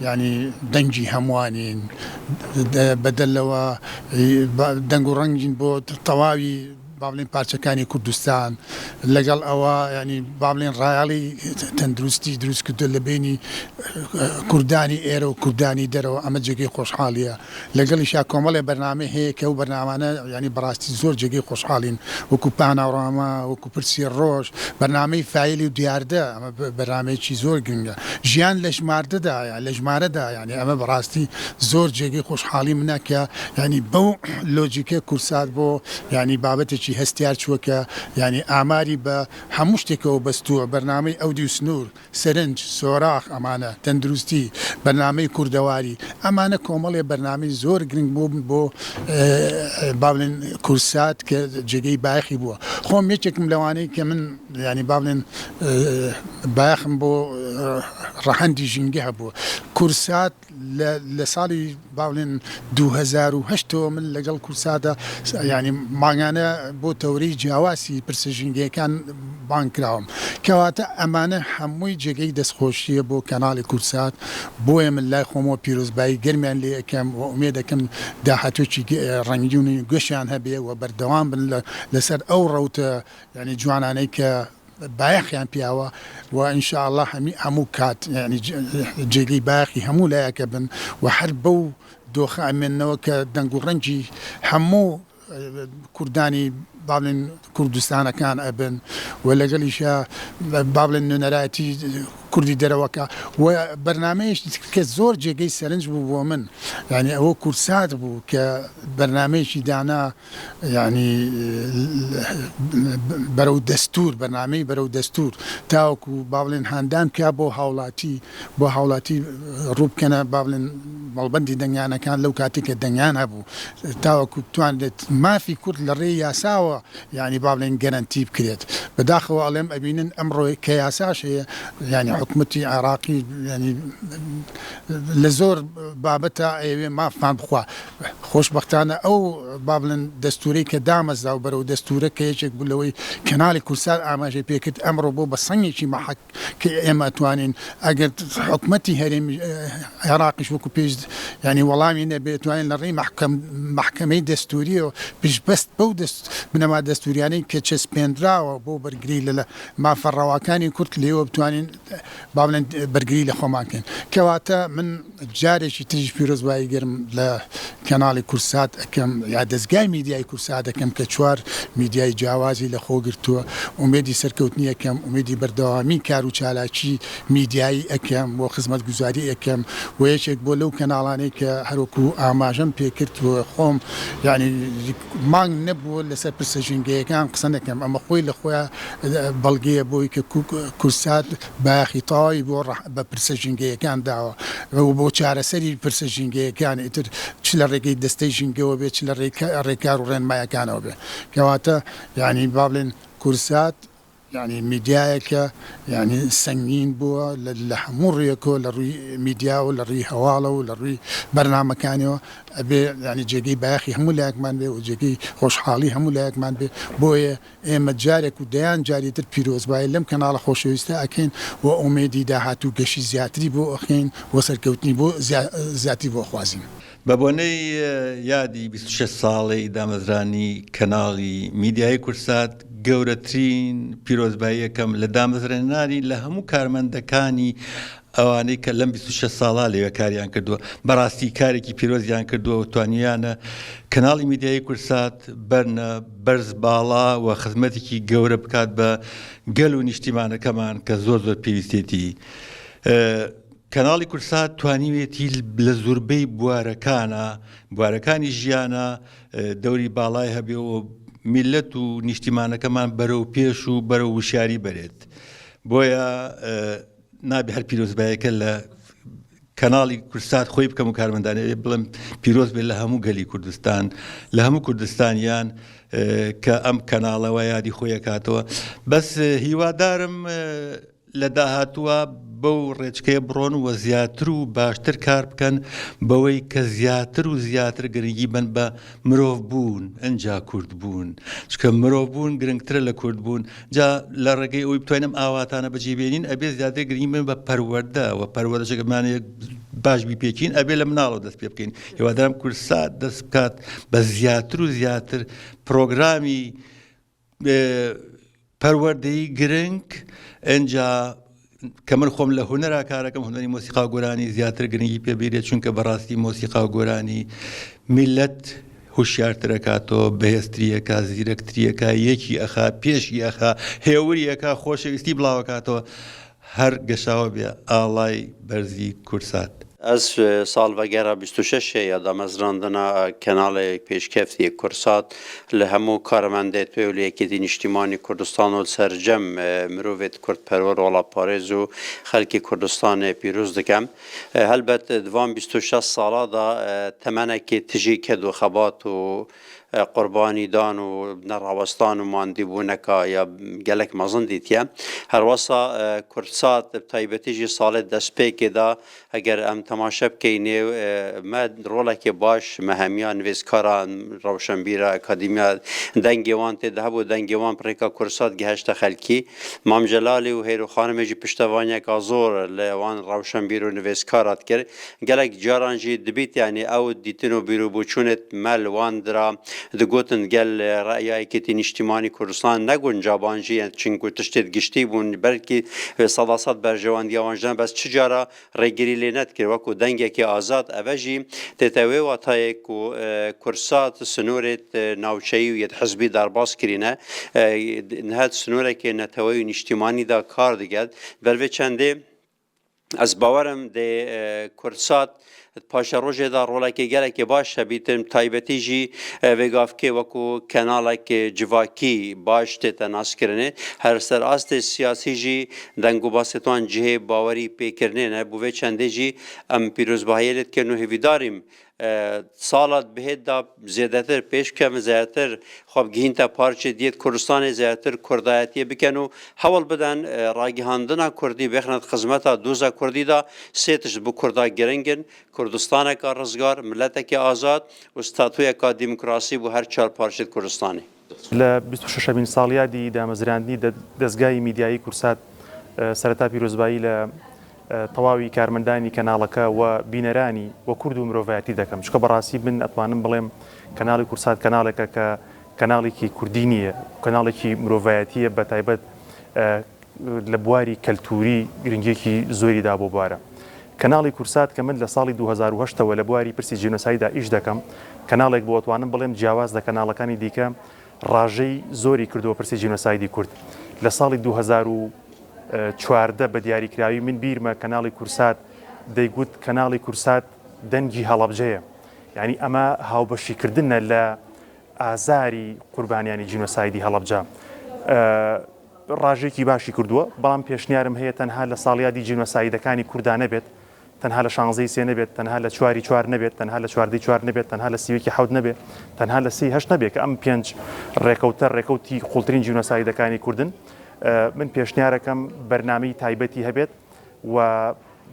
ینی دەنگی هەمووانین بەدەلەوە دەنگ و ڕەنگین بۆ تەواوی باڵێن پارچەکانی کوردستان لەگەڵ ئەوە ینی باڵێن ڕایاڵی تەندروستی دروست کردو لە بینی کوردانی ئێرە و کوردانی دەرەوە ئەمە جێگەی خۆشحاڵیە لەگەڵیشا کۆمەڵێ بەرنامە هەیە کە ئەو بەرنامانە ینی بەڕاستی زۆر جێگەی خۆشحاڵین وەکو پاناڕاما وەکو پرسی ڕۆژ بەرنامەی فایلی و دیاردە ئەمە بەرنامەیەکی زۆر گرنگە ژیان لە ژماردەدا لە ژمارەدا ینی ئەمە بەڕاستی زۆر جێگەی خۆشحاڵی منە کە ینی بەو لۆجیکە کورسات بۆ ینی بابەتێکی هەستیار چووەکە ینی ئاماری بە هەموو شتێکەوە بەستووە بەرنامەی ئەودی و سنوور سەرنج سۆراخ ئەمانە تەندروستی بەرنامەی کوردەواری ئەمانە کۆمەڵێ بەرنامەی زۆر گرنگ بوو بۆ باڵێن کورسات کە جێگەی باخی بووە خۆم یەکێکم لەوانەی کە من ینی باڵێن باخم بۆ ڕەهەندی ژینگە هەبووە کورسات لە ساڵی باڵێن 2008 من لەگەڵ کورساتە ینی ماگانە بۆ تەورەی جیاواسی پرسە ژینگەیەکان بانکراوم کەواتە ئەمانە هەمووی جێگەی دەستخۆشیە بۆ کەناڵی کورسات بۆیە من لای خۆمەوە پیرۆزبایی گەرمیان لێ ئەەکەم و ئومێ دەکەم داهاتوێکی ڕەنگیونی گوێشیان هەبێ و بەردەوام بن لەسەر ئەو ڕەوتە ینی جوانانەی کە باەخیان پیاوە و ئینشاءالله هەموو کات ینی جێگەی باەخی هەموو لایەکە بن و هەر بەو دۆخە ئەمێنەوە کە دەنگ و ڕەنگی هەموو کوردانی باڵێن کوردستانەکان ئەبن و لەگەڵیشە باڵێن نوێنەرایەتی کوردی دەرەوەکە و بەرنمەیەش کە زۆر جێگەی سەرنج بوو بۆ من ینی ئەوە کورسات بوو کە بەرنمەیەکی دانا ینی بەرەو دەستور بەرنمەی بەرەو دەستور تاوەکو باڵێن هاندان کا بۆ هاوڵاتی ڕووبکەنە باڵێن مەڵبەندی دەنگیانەکان لەو کاتێککە دەنگیان هەبوو تاوەکو توانێت مافی کورد لە ڕێی یاساوە ینی باڵێن گەرانتی بکرێت بەداخەوە ئەڵێم ئەبینن ئەمڕۆی کە یاساش هەیە ینی حکومەتی عراقی ینی لە زۆر بابەتە ئەوێ مافان بخوا خۆشبەختانە ئەو بابلن دەستوری کە دامەزدا و بەرەو دەستورە کە یەکێک بوو لەوەی کەناڵی کورسات ئاماژەی پێکرد ئەمڕۆ بۆ بە سەنگێکی مەحەک کە ئێمە توانین ئەگەر حکومەتی هەرێمی عێراقیش وەکو پێش ینی وەڵامی نەبێتوانین لە ڕێی محکەمەی دەستوریەوە پشبەست بەو بنەما دەستوریانەی کە چەسپێنراوە بۆ بەرگری لە مافەڕەواکانی کورد لێوە بتوانین باڵێن بەرگری لە خۆمانکەین کەواتە من جارێکی تریش پیرۆزبایی گەرم لە کەناڵی کورسات ئەەکەم یا دەستگای میدیای کورسات دەکەم کە چوار میدیای جیاوازی لە خۆ گرتووە ئومێدی سەرکەوتنی ئەەکەم ئومێدی بەردەوامی کار و چالاکی میدیایی ئەەکەم بۆ خزمەت گوزاری ئەەکەم و یەکێک بۆ لەو کەناڵانەی کە هەروکو ئاماژەم پێکردوە خۆم ینی مانگ نەبووە لەسەر پرسە ژینگەیەکان قسە نەکەم ئەمە خۆی لە خۆیان بەڵگەیە بۆی کە کورسات باخی ڕێگەیەکی تەواوی بە پرسە ژینگەیەکان داوە و بۆ چارەسەری پرسە ژینگەیەکان ئیتر چ لە ڕێگەی دەستەی ژینگەوە بێت چ لە ڕێکار و ڕێنمایەکانەوە بێ کەواتە یعنی با بڵێن کورسات يعني میدیایەکە يعني سەنگین بووە لە هەموو ڕێکۆ لە ڕووی میدیا و لە ڕووی هەواڵە و لە ڕووی بەرنامەکانەوە ئەبێ ینی جێگەی باخی هەموو لایەکمان بێ و جێگەی خۆشحاڵی هەموو لایەکمان بێ بۆیە ئێمە جارێک و دەیان جاریتر پیرۆزبایی لەم کەناڵە خۆشەویستە ئەکەین و ئومێدی داهاتوو گەشی زیاتری بۆ ئەخین و سەرکەوتنی بۆ زیاتری بۆ خوازین. بە بۆنەی یادی 26 ساڵی دامەزرانی کەناڵی میدیای کورسات گەورەترین پیرۆزباییەکەم لە دامەزرێنانی لە هەموو کارمەندەکانی ئەوانەی کە لەم 26 ساڵا لێوە کاریان کردووە بەڕاستی کارێکی پیرۆزیان کردووە و توانیانە کەناڵی میدیای کورسات بەرنە بەرز باڵا و خزمەتێکی گەورە بکات بە گەل و نیشتیمانەکەمان کە زۆر زۆر پێویستێتی. کەناڵی کورسات توانیوێتی لە زۆربەی بوارەکانی ژیانە دەوری باڵای هەبێەوە میلەت و نیشتیمانەکەمان بەرەو پێش و بەرەو وشاری بەرێت. بۆیە نابێ هەر پیرۆزبایەکە لە کەناڵی کورسات خۆی بکەم و کارمەندانێ بڵم پیرۆز بێت لە هەموو گەلی کوردستان لە هەموو کوردستانیان کە ئەم کەناڵەوە یادی خۆی کاتەوە. بەس هیوادارم لە داهاتووە بەو ڕێچکەیە بڕۆن و زیاتر و باشتر کار بکەن بەوەی کە زیاتر و زیاتر گرنگی بن بە مرۆڤ بوون ئەنجا کورد بوون چکە مرۆڤ بوون گرنگترە لە کورد بوون. جا لە ڕێگەی ئەوی بتوانم ئاواتانە بەجێبێنین ئەبێ زیاتر گرنگی بن بە پەروەردە و پەروەردەشەکەمانەیە باش بی پێچین ئەبێ لە مناڵەوە دەست پێ بکەین. هیوادارم کورسات دەست بکات بە زیاتر و زیاتر پرۆگرامی پەروەردەی گرنگ ئەنجا کە من خۆم لە هونەرا کارەکەم هونەری مۆسیقا گۆرانی زیاتر گرنگی پێبێت چونکە بەڕاستی مۆسیقا گۆرانی میلەت هوشیارترەکاتەوە بەهێزتریەکە زیرەکتریەکە یەکی ئەخا پێشی ئەخا هێوریەکە خۆشەویستی بڵاوەکاتەوە هەر گەشاوە بێ ئاڵای بەرزی کورسات. Ez salvegera 26 ya damezrandina kenalê pêşkeftiye Kursat li hemû karemendê Pêwliyekî Niştimanî Kurdistan û sercem mirovê Kurdperwer ola parêz û xelkê Kurdistanê pîroz dikem. Helbet divan 26 sala da temenekê tijî ked û xebat û قربانی دان و نراوستان و ماندی بونکا یا گلک مزن دیتیه هر واسا کردسات تایبتی جی سال دست پیکی دا اگر ام تماشب کینه ما رولک باش مهمیان ویسکاران روشنبیر اکادمیا دنگیوان تده و دنگیوان پریکا کردسات گهشت خلکی مام جلالی و هیرو خانم جی پشتوانی کازور لوان روشنبیر و نویسکارات کرد گلک جاران جی دبیت یعنی او دیتنو بیرو بوچونت مل وان درا دگوتن گل رأیایکی نیشتیمانی کردستان نگون جابانجی چنگو تشتید گشتی بون بلکه صداصد برجواندی آنجان بس چجارا رگیری لینت کرد وکو دنگی که آزاد اوجی تتوی و تای کو کورسات سنورت ناوچهی و ید حزبی درباس کرینه نهاد سنوره که نتوی نیشتیمانی دا کار دیگد بلوی چنده از باورم ده کورسات پاشا روژه دا رولکی گلکی باش بیتم تایبتی جی وگافکی وکو کنالک جواکی باش تیتا ناس کرنه هر سر آست سیاسی جی دنگو باستوان جه باوری پی کرنه نه بوه چنده جی ام پیروز باهیلت کرنو هیویداریم سالات بهید دا زیادتر پیش کم زیادتر خواب گهین تا پارچه دیت کردستان زیادتر کردایتی بکنو حول بدن راگیهاندنا کردی بخند خدمتا دوزا کردی دا سیتش بو کردا گرنگن کردستان کا رزگار ملت کی آزاد و استاتوی کا دموکراسی بو هر چهار پارچه کردستانی لە 26 ساڵیادی دامەزراندنی دەستگای میدیایی کورسات سەرەتا پیرۆزبایی لە تەواوی کارمەندانی کەناڵەکە و بینەرانی و کورد و مرۆڤایەتی دەکەم چکە بەڕاستی من ئەتوانم بڵێم کەناڵی کورسات کەناڵێکە کە کەناڵێکی کوردی نییە کەناڵێکی مرۆڤایەتیە بە تایبەت لە بواری کەلتوری گرنگێکی زۆری دا بۆ بوارە. کەناڵی کورسات کە من لە ساڵی 2008ەوە لە بواری پرسی جینۆسایدا ئیش دەکەم کەناڵێک بۆ ئەتوانم بڵێم جیاواز لە کەناڵەکانی دیکە ڕاژەی زۆری کردووە پرسی جینۆسایدی کورد. لە ساڵی 2014 بە دیاریکراوی من بیرمە کەناڵی کورسات دەیگوت کەناڵی کورسات دەنگی هەڵەبجەیە یعنی ئەمە هاوبەشیکردنە لە ئازاری قوربانیانی جینۆسایدی هەڵەبجە. ڕاژێکی باشی کردووە بەڵام پێشنیارم هەیە تەنها لە ساڵیادی جینۆسایدەکانی کوردان نەبێت تەنها لە 16 سێ نەبێت تەنها لە 4 نەبێت تەنها لە 4 نەبێت تەنها لە 30 نەبێت تەنها لە 30 نەبێت کە ئەم 5 ڕێکەوتی قوڵترین جینۆسایدەکانی کوردن من پێشنیارەکەم بەرنامەی تایبەتی هەبێت و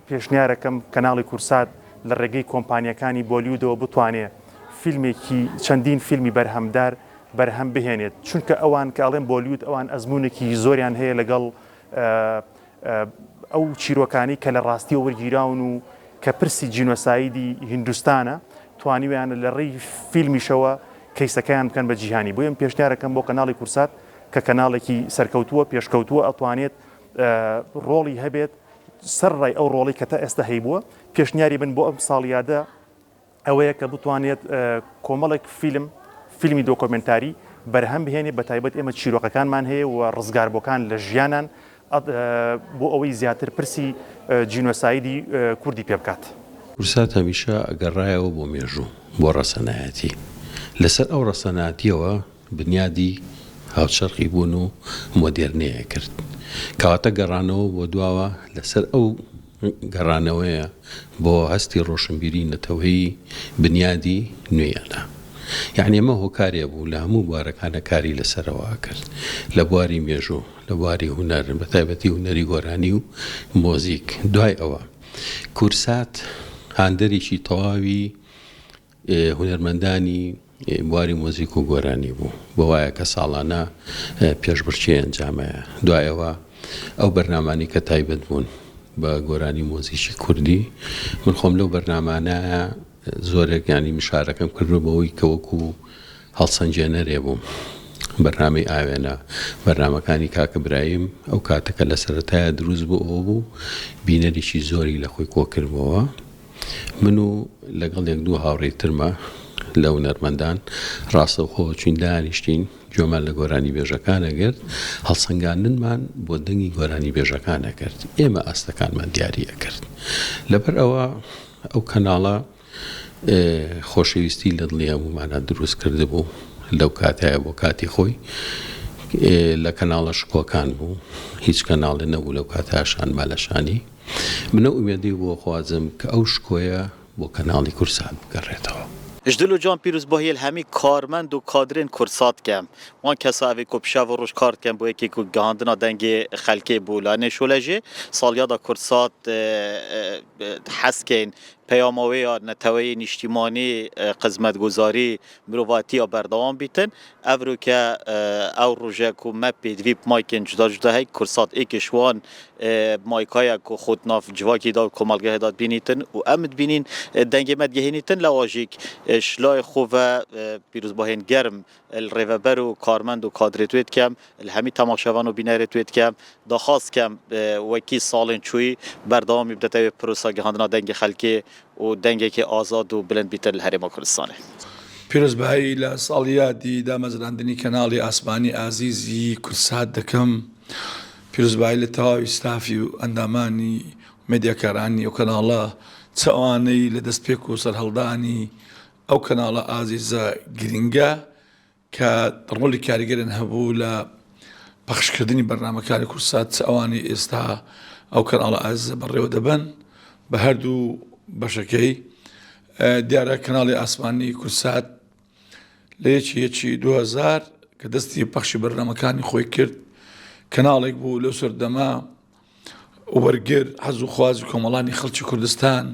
پێشنیارەکەم کەناڵی کورسات لە ڕێگەی کۆمپانیەکانی بۆلیودەوە بتوانێت فیلمێکی چەندین فیلمی بەرهەمدار بەرهەم بهێنێت چونکە ئەوان کە ئەڵێن بۆلیود ئەوان ئەزمونێکی زۆریان هەیە لەگەڵ ئەو چیرۆکانی کە لە ڕاستی وەرگیراون و کە پرسی جینۆسایدی هیندستانە توانیویانە لە ڕێی فیلمیشەوە کەیسەکەیان بکەن بە جیهانی بۆ ئەم پێشنیارەکەم بۆ کەناڵی کورسات کە کەناڵێکی سەرکەوتووە پێشکەوتووە ئەتوانێت ڕۆڵی هەبێت سەرڕای ئەو ڕۆڵی کە تا ئێستا هەیبووە پێشنیاری بن بۆ ئەم ساڵیادە ئەوەیە کە بتوانێت کۆمەڵێک فیلمی دۆکۆمنتاری بەرهەم بهێنێ بە تایبەت ئێمە چیرۆکەکانمان هەیە و ڕزگاربووەکان لە ژیانان بۆ ئەوەی زیاتر پرسی جینۆسایدی کوردی پێ بکات. کورسات هەمیشە ئەگەڕایەوە بۆ مێژوو بۆ ڕەسەنایەتی لەسەر ئەو ڕەسەنایەتیەوە بنیادی هاوچەرخی بوون و مۆدێرنەیە کرد کەواتە گەڕانەوە بۆ دواوە لەسەر ئەو گەڕانەوەیە بۆ هەستی ڕۆشنبیری نەتەوەی بنیادی نوێیانە یعنی ئەمە هۆکارێ بوو لە هەموو بوارەکانە کاری لەسەرەوە کرد لە بواری مێژوو لە بواری هونەر بە تایبەتی هونەری گۆرانی و مۆزیک دوای ئەوە کورسات هاندەرێکی تەواوی هونەرمەندانی بواری مۆزیک و گۆرانی بوو بۆ وایە کە ساڵانە پێشبڕچی ئەنجامەیە دوایەوە ئەو بەرنامانی کە تایبەت بوون بە گۆرانی مۆزیکی کوردی من خۆم لەو بەرنامانە زۆرێک ینی مشارەکەم کردو بەوەی کە وەکو هەڵسەنجێنەرێ بووم بەرنامەی ئاوێنە بەرنامەکانی کاکە برایم ئەو کاتەکە لە سەرەتایە دروست بوو ئەوە بوو بینەرێکی زۆری لە خۆی کۆکردبەوە من و لەگەڵ یەک دوو هاوڕێی ترمە لە هونەرمەندان ڕاستەوخۆ چین دانیشتین جۆمان لە گۆرانی بێژەکانە کرد هەڵسەنگاندنمان بۆ دەنگی گۆرانی بێژەکانە کرد ئێمە ئاستەکانمان دیاریە کرد لەبەر ئەوە ئەو کەناڵە خۆشەویستی لە دڵی هەمومانە دروست کرده بوو لەو کاتایە بۆ کاتی خۆی لە کەناڵە شکۆکان بوو هیچ کەناڵێ نەبوو لەو کاتاشان مالەشانی منە ئومێدی بۆ خوازم کە ئەو شکۆیە بۆ کەناڵی کورسات بگەڕێتەوە اجدل و جان پیروز باهیل همی کارمند و کادرین کورسات کم وان کسایی که پیشاور روش کار کم با یکی که گاندنا دنگ خلکی بولانه شولجه سالیادا کورسات حسکین پیاموی یا نتوی نیشتیمانی خدمتگزاری مروواتی یا بردوام بیتن افرو که او روزه کو مپید ویب مایکن جدا جدا هی کورسات ایکشوان مایکای کو خود ناف جواکی داد کمالگه داد بینیتن و امد بینین دنگ مدگهینیتن لواجیک شلای خوبه پیروز باهین گرم الریوبر و کارمند و کادرتویت کم الهمی تماشاوان و بینرتویت کم داخواست کم وکی سالن چوی بردوام بدته پروسا گهاندنا دنگ خلکی و دنگی که آزاد و بلند بیتر الهرم کردستانه. پیروزبایی لسالیاتی دامزراندنی کانالی آسمانی عزیزی کورسات دکم پیروزبایی لتاوی استافی و اندامانی مدیاکارانی و کانالا توانی لدست پیکو سرهلدانی او کانالا عزیزا گرینگا که رول کارگران هبولا بخش کردنی برنامه کاری کورسات توانی استا او کانالا عزیزا بریو دبن به هر دو بەشەکەی دیارە کەناڵی ئاسمانی کورسات لە یەکی 2000 کە دەستی پەخشی بەرنامەکانی خۆی کرد کەناڵێک بوو لەو سەردەما وەرگر حەز و خوازی کۆمەڵانی خەڵکی کوردستان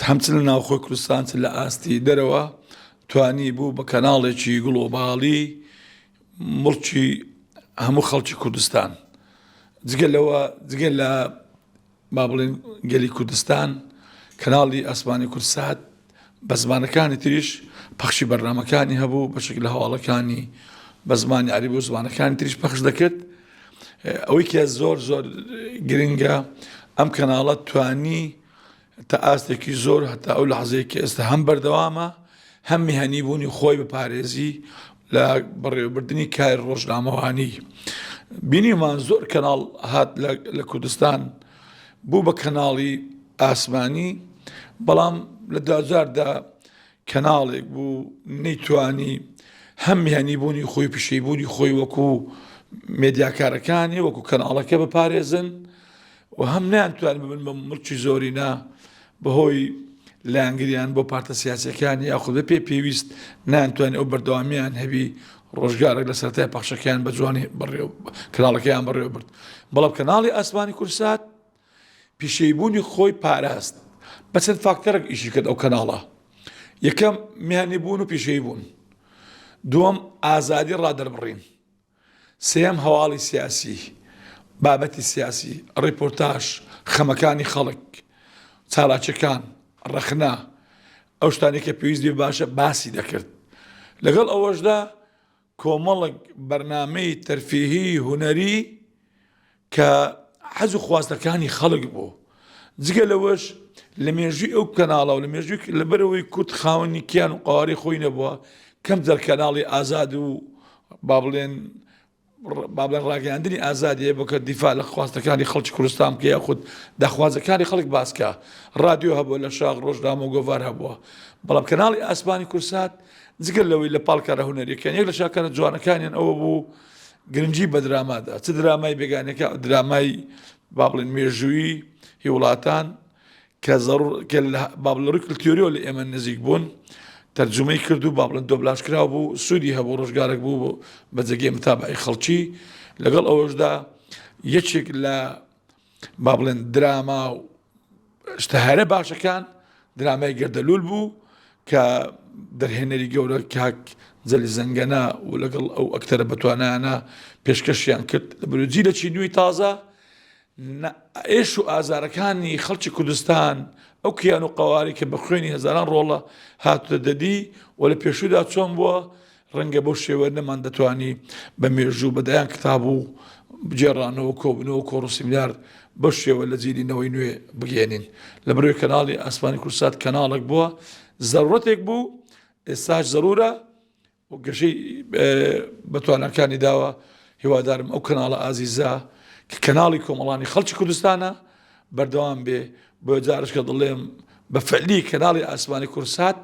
هەمچن لە ناوخۆی کوردستان لە ئاستی دەرەوە توانی بوو بە کەناڵێکی گڵۆباڵی مڵکی هەموو خەڵکی کوردستان جگە لە با بڵێن گەلی کوردستان کەناڵی ئاسمانی کورسات بە زمانەکانی تریش پەخشی بەرنامەکانی هەبوو بەشێک لە هەواڵەکانی بە زمانی عەربی و زمانەکانی تریش پەخش دەکرد ئەوەی کە زۆر گرنگە ئەم کەناڵە توانی تا ئاستێکی زۆر هەتا ئەو لەحەزەیەکی ئێستا هەم بەردەوامە هەم میهەنیبوونی خۆی بەپارێزی لە بەڕێوەبردننی کاری ڕۆژنامەوانی بینیمان زۆر کەناڵ هات لە کوردستان بوو بە کەناڵی ئاسمانی بەڵام لە 2000دا کەناڵێک بوو نەیتوانی هەم میهەنیبوونی خۆی پشەیبوونی خۆی وەکو مێدیاکارەکانی وەکو کەناڵەکە بپارێزن و هەم نیانتوانن ببن بە مڵکی زۆرینا بەهۆی لایەنگریان بۆ پارتە سیاسەکانی یاخود بە پێویست نانتوانێت ئەو بەردەوامیان هەبی ڕۆژگارێک لە سەرەتای پەخشەکەیان بە جوانی کەناڵەکەیان بەڕێوە برد. بەڵام کەناڵی ئاسمانی کورسات پیشەیبوونی خۆی پاراست بە چەند فاکتەرێک ئیشی کرد ئەو کەناڵە. یەکەم میهنیبوون و پیشەیبوون، دووەم ئازادی ڕادەربڕین، سێم هەواڵی سیاسی، بابەتی سیاسی، ڕیپۆرتاژ، خەمەکانی خەڵک، چالاکیەکان، ڕەخنا، ئەو شتانی کە پێویست بێ باشە باسی دەکرد. لەگەڵ ئەوەشدا کۆمەڵک بەرنامەی تەرفیهی هونەری کە حەز و خواستەکانی خەڵک بوو. جگە لەوەش لە مێژووی ئەو کەناڵە و لە مێژووی لەبەرەوەی کورد خاوەنی کیان و قواری خۆی نەبووە کەم جەر کەناڵی ئازاد و با بڵێن ڕاگەیاندنی ئازادیە بۆ کە دیفاع لە خواستەکانی خەڵکی کوردستان بکە یاخود داخوازەکانی خەڵک باسکە. ڕادیۆ هەبووە لە شاغ ڕۆژنامە و گۆڤار هەبووە. بەڵام کەناڵی ئاسمانی کورسات جگەل لەوەی لە پاڵکارە هونەریەکان یەک لە شاکانە جوانەکانیان ئەوە بوو گرنگی بە درامادا، چ درامای بێگانەکە درامای با بڵێن مێژووی هیوڵاتان کە با بڵێن ڕووی کلتوریۆ لە ئێمە نزیک بوون تەرجمەی کرد و با بڵێن دۆبلاژکراو بوو، سوودی هەبوو ڕۆژگارێک بوو بە جێگەی متابعی خەڵکی. لەگەڵ ئەوەشدا یەکێک لە با بڵێن دراما و شتەهارە باشەکان درامای گەردەلوول بوو کە دەرهێنەری گەورە کاک جەلی زەنگەنە و لەگەڵ ئەو ئەکتەرە بەتوانانە پێشکەشیان کرد لە بروجی لە چینووی تازە ئێش و ئازارەکانی خەڵکی کوردستان ئەو کیان و قواری کە بە خوێنی هەزاران ڕۆڵە هاتووە دەدی و لە پێشودا چۆن بووە ڕەنگە بۆ شێوە نەمان دەتوانی بە مێژوو بەدایان کتاب و بجێڕانەوە کۆبنەوە کۆڕوسیمیلار بە شێوە لە جیرینەوەی نوێ بگەێنین. لە بەروی کەناڵی ئاسمانی کورسات کەناڵێک بووە زەڕەتێک بوو، ئێستاش زەرورە و گەشەی بەتوانەکانی داوە. هیوادارم ئەو کەناڵە ئازیزە کە کەناڵی کۆمەڵانی خەڵکی کوردستانە بەردەوام بێ. بۆ جارش کە دڵێم بە فەعلی کەناڵی ئاسمانی کورسات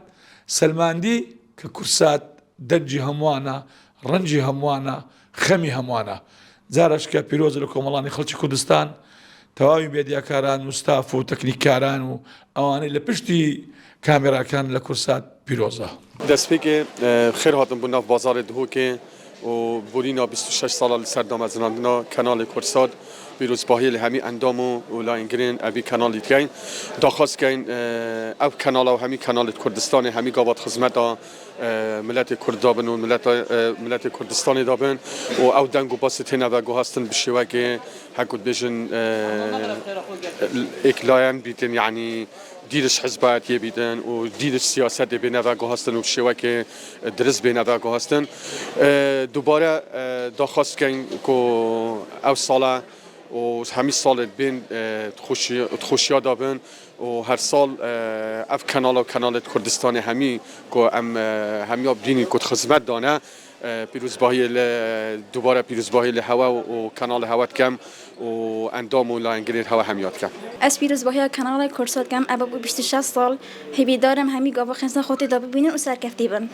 سەلماندی کە کورسات دەرجی هەمووانە، ڕەنجی هەمووانە، خەمی هەمووانە. جارش کە پیرۆزە لە کۆمەڵانی خەڵکی کوردستان تەواوی مێدیاکاران و ستاف و تەکنیککاران و ئەوانەی لە پشتی کامێراکان لە کورسات پیرۆزە. دەستپێکێ خێر هاتم بوو ناو بازارێ دهۆکێ و بورينا 26 ساله لسردام ازناندنا کانال کورسات پیروزباهی لهمی اندام و لاینگرین ابی کانالی کین داخواست کین او کانال و همی کانال کردستان همی گاوات خدمت ملت کرد دابن و ملت کردستان دابن و او دنگو باستین و گوهستن بشیوه که هکود بیشن اکلایم بیتن یعنی دیرش حزبیتی بیدن و دیرش سیاست بینه و گوهستن و شیوه که درست بینه و گوهستن. دوباره داخواست کن که او ساله و همین سال بین خوشیا دابن و هر سال اف کانال کردستان همی که همی آبدینی کد خدمت دانه پیروزباهی دوباره پیروزباهی هوا و کانال هوا کم و اندام و لاینگرین هوا همیات کم. از پیروزباهی کانال کورسات کم ابا 26 سال هبی دارم همی گاوا خنسان خودی دا ببینن و سرکفتی بن.